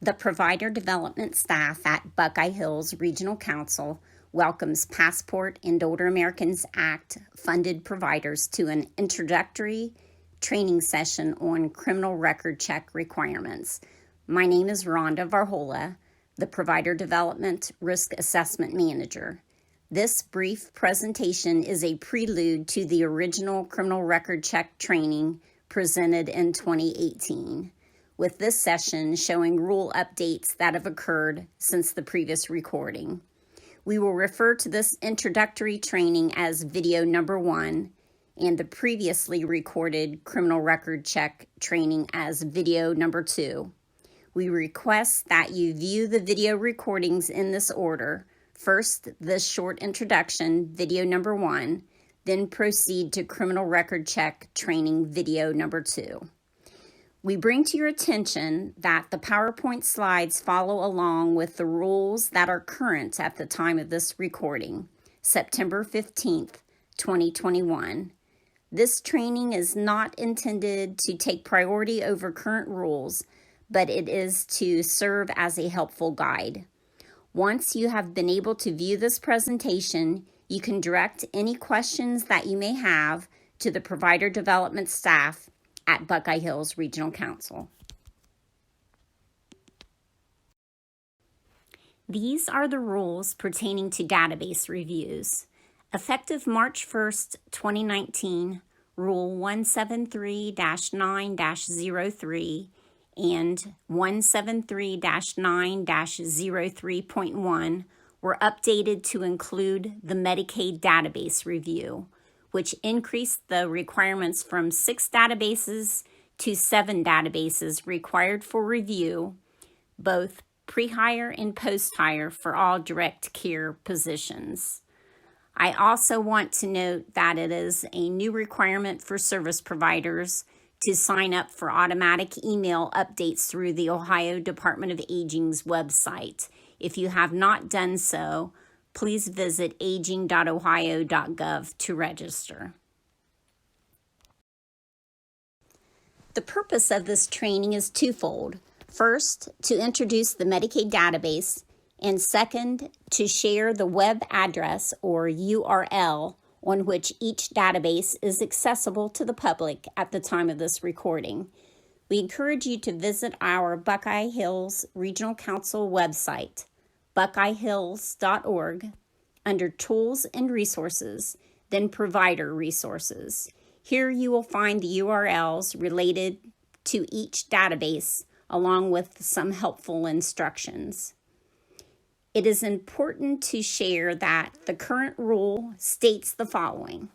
The provider development staff at Buckeye Hills Regional Council welcomes Passport and Older Americans Act funded providers to an introductory training session on criminal record check requirements. My name is Rhonda Varhola, the Provider Development Risk Assessment Manager. This brief presentation is a prelude to the original criminal record check training presented in 2018, with this session showing rule updates that have occurred since the previous recording. We will refer to this introductory training as video number 1 and the previously recorded criminal record check training as video number 2. We request that you view the video recordings in this order. First, this short introduction, video number 1, then proceed to criminal record check training video number 2. We bring to your attention that the PowerPoint slides follow along with the rules that are current at the time of this recording, September 15th, 2021. This training is not intended to take priority over current rules, but it is to serve as a helpful guide. Once you have been able to view this presentation, you can direct any questions that you may have to the provider development staff at Buckeye Hills Regional Council. These are the rules pertaining to database reviews. Effective March 1st, 2019, Rule 173-9-03 and 173-9-03.1 were updated to include the Medicaid database review, which increased the requirements from 6 databases to 7 databases required for review, both pre-hire and post-hire for all direct care positions. I also want to note that it is a new requirement for service providers to sign up for automatic email updates through the Ohio Department of Aging's website. If you have not done so, please visit aging.ohio.gov to register. The purpose of this training is twofold. First, to introduce the Medicaid database, and second, to share the web address or URL on which each database is accessible to the public at the time of this recording. We encourage you to visit our Buckeye Hills Regional Council website, buckeyehills.org, under Tools and Resources, then Provider Resources. Here you will find the URLs related to each database, along with some helpful instructions. It is important to share that the current rule states the following.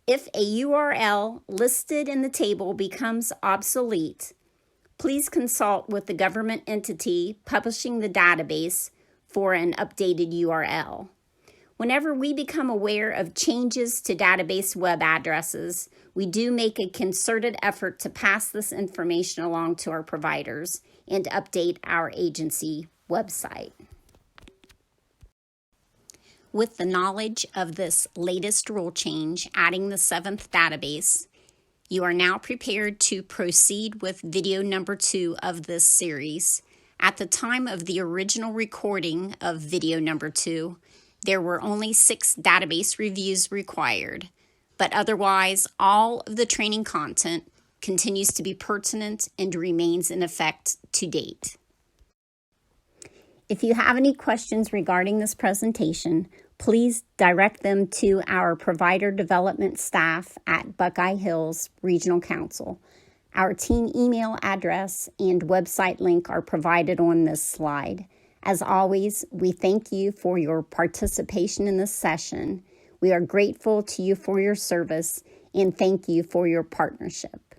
If a URL listed in the table becomes obsolete, please consult with the government entity publishing the database for an updated URL. Whenever we become aware of changes to database web addresses, we do make a concerted effort to pass this information along to our providers and update our agency website. With the knowledge of this latest rule change, adding the 7th database, you are now prepared to proceed with video number 2 of this series. At the time of the original recording of video number 2, there were only 6 database reviews required, but otherwise all of the training content continues to be pertinent and remains in effect to date. If you have any questions regarding this presentation, please direct them to our provider development staff at Buckeye Hills Regional Council. Our team email address and website link are provided on this slide. As always, we thank you for your participation in this session. We are grateful to you for your service and thank you for your partnership.